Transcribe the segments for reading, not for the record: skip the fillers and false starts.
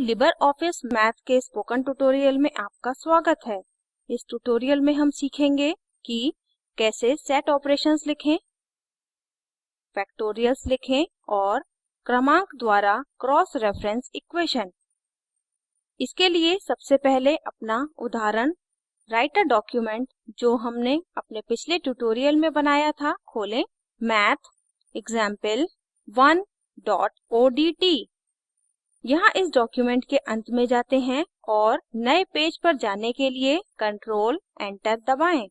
Libre office math के spoken tutorial में आपका स्वागत है। इस ट्यूटोरियल में हम सीखेंगे कि कैसे सेट ऑपरेशंस लिखें, फैक्टोरियल्स लिखें और क्रमांक द्वारा क्रॉस रेफरेंस इक्वेशन। इसके लिए सबसे पहले अपना उदाहरण राइटर डॉक्यूमेंट जो हमने अपने पिछले ट्यूटोरियल में बनाया था खोलें। mathexample1.odt। यहाँ इस डॉक्यूमेंट के अंत में जाते हैं और नए पेज पर जाने के लिए कंट्रोल एंटर दबाएं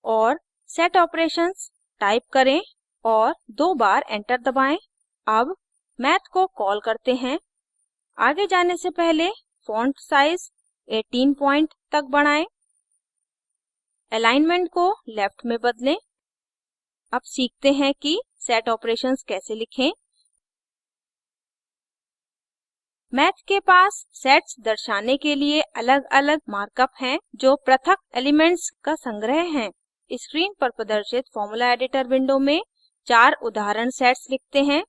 और सेट ऑपरेशंस टाइप करें और 2 बार एंटर दबाएं। अब मैथ को कॉल करते हैं। आगे जाने से पहले फॉन्ट साइज 18 पॉइंट तक बढ़ाएं। अलाइनमेंट को लेफ्ट में बदलें। अब सीखते हैं कि सेट ऑपरेशंस कैसे लिखें। मैथ के पास सेट्स दर्शाने के लिए अलग अलग मार्कअप हैं जो पृथक एलिमेंट्स का संग्रह हैं। स्क्रीन पर प्रदर्शित फॉर्मूला एडिटर विंडो में 4 उदाहरण सेट्स लिखते हैं।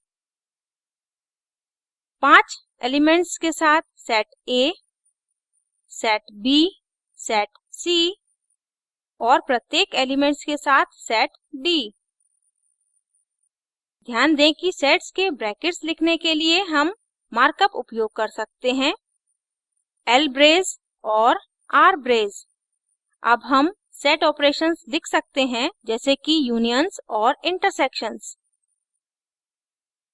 5 एलिमेंट्स के साथ set A, set B, set C और प्रत्येक एलिमेंट्स के साथ सेट D। ध्यान दें कि सेट्स के ब्रैकेट्स लिखने के लिए हम मार्कअप उपयोग कर सकते हैं lbrace और rbrace। अब हम सेट ऑपरेशंस लिख सकते हैं जैसे कि यूनियंस और इंटरसेक्शंस।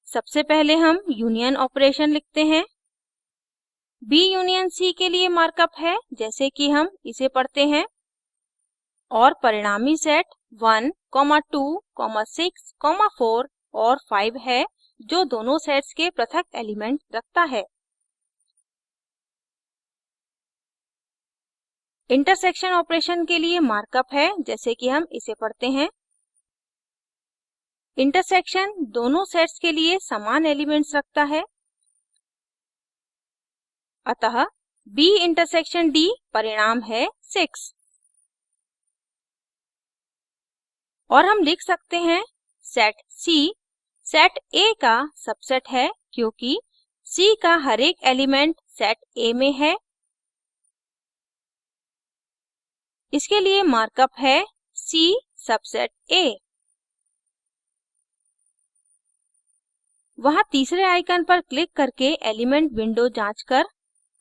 सबसे पहले हम यूनियन ऑपरेशन लिखते हैं। B यूनियन C के लिए मार्कअप है जैसे कि हम इसे पढ़ते हैं और परिणामी सेट 1, 2, 6, 4 और 5 है जो दोनों सेट्स के पृथक एलिमेंट रखता है। इंटरसेक्शन ऑपरेशन के लिए मार्कअप है जैसे कि हम इसे पढ़ते हैं। इंटरसेक्शन दोनों सेट्स के लिए समान एलिमेंट्स रखता है। अतः B इंटरसेक्शन D परिणाम है 6। और हम लिख सकते हैं सेट C सेट A का सबसेट है क्योंकि C का हर एक एलिमेंट सेट A में है। इसके लिए मार्कअप है C सबसेट A। वहाँ तीसरे आइकन पर क्लिक करके एलिमेंट विंडो जांचकर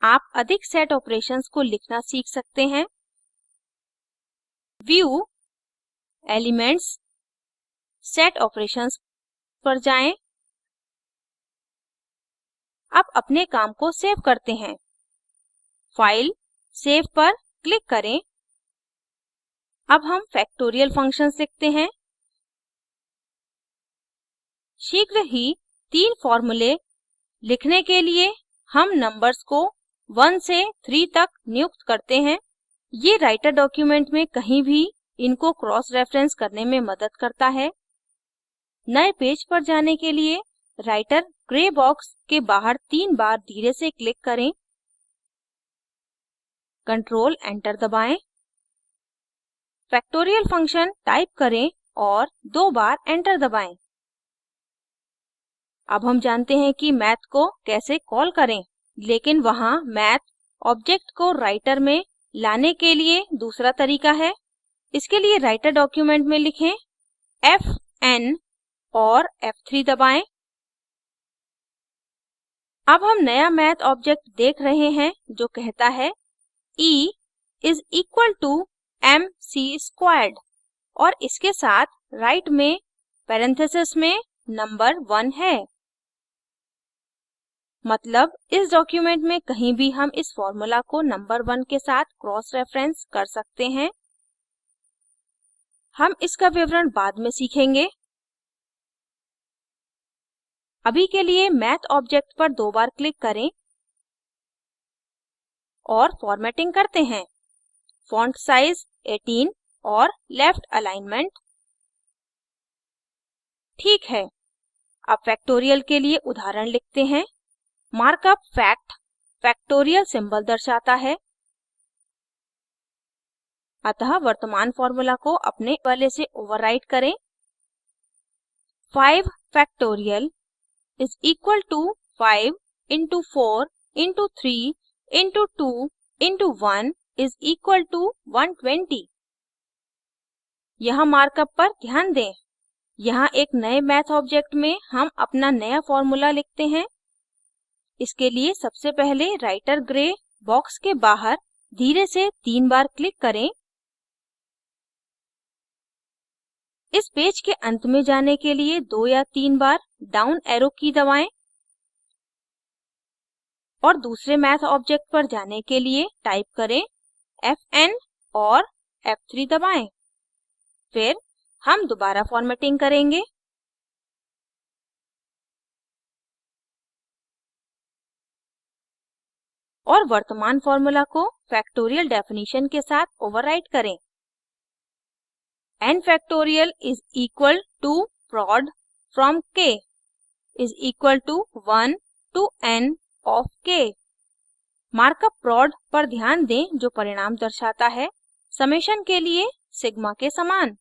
आप अधिक सेट ऑपरेशंस को लिखना सीख सकते हैं। व्यू एलिमेंट्स सेट ऑपरेशंस पर जाएं। अब अपने काम को सेव करते हैं। फाइल सेव पर क्लिक करें। अब हम फैक्टोरियल फंक्शंस लिखते हैं। शीघ्र ही 3 फॉर्मूले लिखने के लिए हम नंबर्स को 1 से 3 तक नियुक्त करते हैं। ये राइटर डॉक्यूमेंट में कहीं भी इनको क्रॉस रेफरेंस करने में मदद करता है। नए पेज पर जाने के लिए राइटर ग्रे बॉक्स के बाहर 3 बार धीरे से क्लिक करें। कंट्रोल एंटर दबाएं। फैक्टोरियल फंक्शन टाइप करें और 2 बार एंटर दबाएं। अब हम जानते हैं कि मैथ को कैसे कॉल करें, लेकिन वहाँ मैथ ऑब्जेक्ट को राइटर में लाने के लिए दूसरा तरीका है। इसके लिए राइटर डॉक्यूमेंट में लिखें FN और F3 दबाएं। अब हम नया मैथ ऑब्जेक्ट देख रहे हैं जो कहता है E is equal to MC squared और इसके साथ राइट में पैरेंथेसिस में नंबर 1 है। मतलब इस डॉक्यूमेंट में कहीं भी हम इस फॉर्मूला को नंबर 1 के साथ क्रॉस रेफरेंस कर सकते हैं। हम इसका विवरण बाद में सीखेंगे। अभी के लिए मैथ ऑब्जेक्ट पर 2 बार क्लिक करें और फॉर्मेटिंग करते हैं। फॉन्ट साइज 18 और लेफ्ट अलाइनमेंट। ठीक है, अब फैक्टोरियल के लिए उदाहरण लिखते हैं। मार्कअप फैक्ट फैक्टोरियल सिंबल दर्शाता है। अतः वर्तमान फॉर्मूला को अपने वाले से ओवरराइट करें। 5 factorial is equal to 5 into 4 into 3 into 2 into 1 is equal to 120। यहाँ मार्कअप पर ध्यान दें। यहाँ एक नए मैथ ऑब्जेक्ट में हम अपना नया फॉर्मूला लिखते हैं। इसके लिए सबसे पहले राइटर ग्रे बॉक्स के बाहर धीरे से 3 बार क्लिक करें। इस पेज के अंत में जाने के लिए 2 या 3 बार डाउन एरो की दबाएं और दूसरे मैथ ऑब्जेक्ट पर जाने के लिए टाइप करें FN और F3 दबाएं। फिर हम दोबारा फॉर्मेटिंग करेंगे और वर्तमान फार्मूला को फैक्टोरियल डेफिनिशन के साथ ओवरराइट करें। n factorial is equal to prod from k is equal to 1 to n of k। Markup prod पर ध्यान दें जो परिणाम दर्शाता है समेशन के लिए सिग्मा के समान।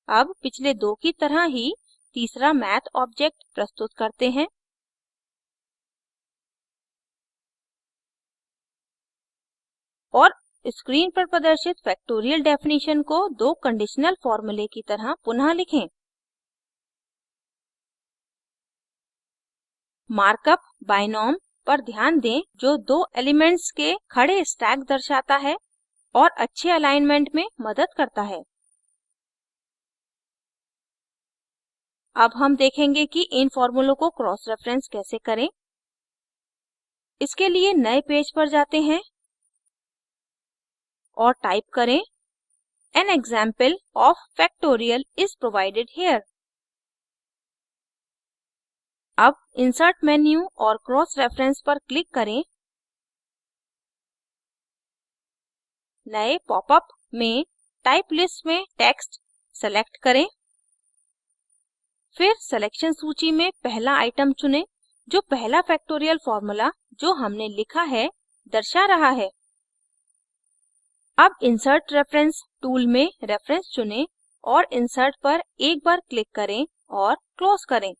अब पिछले दो की तरह ही तीसरा मैथ ऑब्जेक्ट प्रस्तुत करते हैं। और स्क्रीन पर प्रदर्शित फैक्टोरियल डेफिनिशन को दो कंडीशनल फॉर्मूले की तरह पुनः लिखें। मार्कअप बाइनोम पर ध्यान दें जो दो एलिमेंट्स के खड़े स्टैक दर्शाता है और अच्छे अलाइनमेंट में मदद करता है। अब हम देखेंगे कि इन फॉर्मूलों को क्रॉस रेफरेंस कैसे करें। इसके लिए नए पेज पर जाते हैं और टाइप करें an example of factorial is provided here. अब इंसर्ट मेन्यू और क्रॉस रेफरेंस पर क्लिक करें। नए पॉपअप में टाइप लिस्ट में टेक्स्ट सेलेक्ट करें। फिर सिलेक्शन सूची में पहला आइटम चुनें जो पहला फैक्टोरियल फार्मूला जो हमने लिखा है दर्शा रहा है। अब इंसर्ट रेफरेंस टूल में रेफरेंस चुनें और इंसर्ट पर एक बार क्लिक करें और क्लोज करें।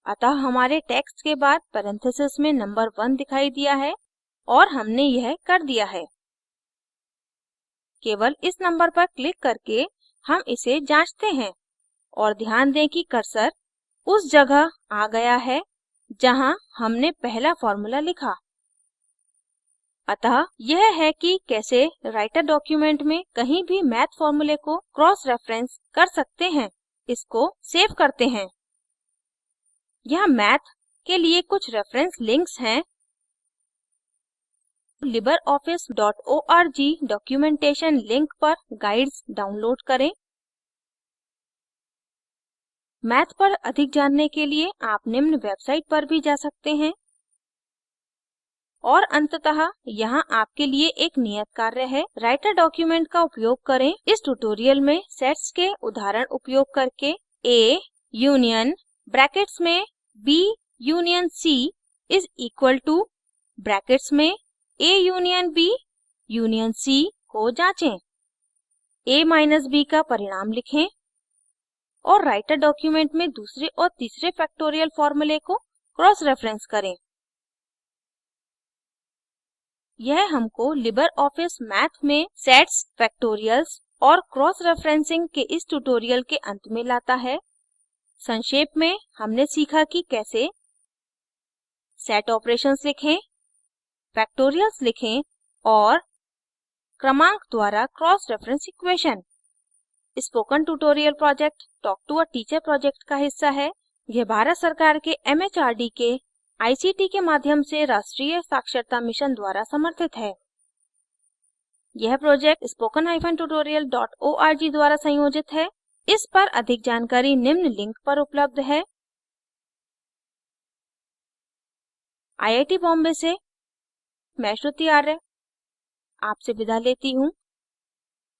अतः हमारे टेक्स्ट के बाद पैरेंथेसिस में नंबर 1 दिखाई दिया है और हमने यह कर दिया है। केवल इस नंबर पर क्लिक करके हम इसे जांचते हैं और ध्यान दें कि कर्सर उस जगह आ गया है जहां हमने पहला फार्मूला लिखा। अतः यह है कि कैसे राइटर डॉक्यूमेंट में कहीं भी मैथ फॉर्मूले को क्रॉस रेफरेंस कर सकते हैं। इसको सेव करते हैं। यहाँ मैथ के लिए कुछ रेफरेंस लिंक्स हैं। libreoffice.org डॉक्यूमेंटेशन लिंक पर गाइड्स डाउनलोड करें। मैथ पर अधिक जानने के लिए आप निम्न वेबसाइट पर भी जा सकते हैं। और अंततः यहाँ आपके लिए एक नियत कार्य है। राइटर डॉक्यूमेंट का उपयोग करें। इस ट्यूटोरियल में सेट्स के उदाहरण उपयोग करके A यूनियन ब्रैकेट्स में B union C is equal to brackets में A union B union C को जाँचें। A माइनस B का परिणाम लिखें और राइटर डॉक्यूमेंट में दूसरे और तीसरे फैक्टोरियल फार्मूले को क्रॉस रेफरेंस करें। यह हमको लिबर ऑफिस मैथ में सेट्स, फैक्टोरियल्स और क्रॉस रेफरेंसिंग के इस ट्यूटोरियल के अंत में लाता है। संक्षेप में हमने सीखा कि कैसे सेट ऑपरेशंस लिखें, फैक्टोरियल्स लिखें और क्रमांक द्वारा cross reference equation. Spoken tutorial project talk to a teacher project का हिस्सा है। यह भारत सरकार के MHRD के ICT के माध्यम से राष्ट्रीय साक्षरता मिशन द्वारा समर्थित है। यह प्रोजेक्ट spoken-tutorial.org द्वारा संयोजित है। इस पर अधिक जानकारी निम्न लिंक पर उपलब्ध है। IIT बॉम्बे से मैं श्रुति आर्य आपसे विदा लेती हूँ।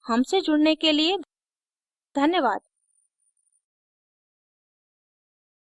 हमसे जुड़ने के लिए धन्यवाद।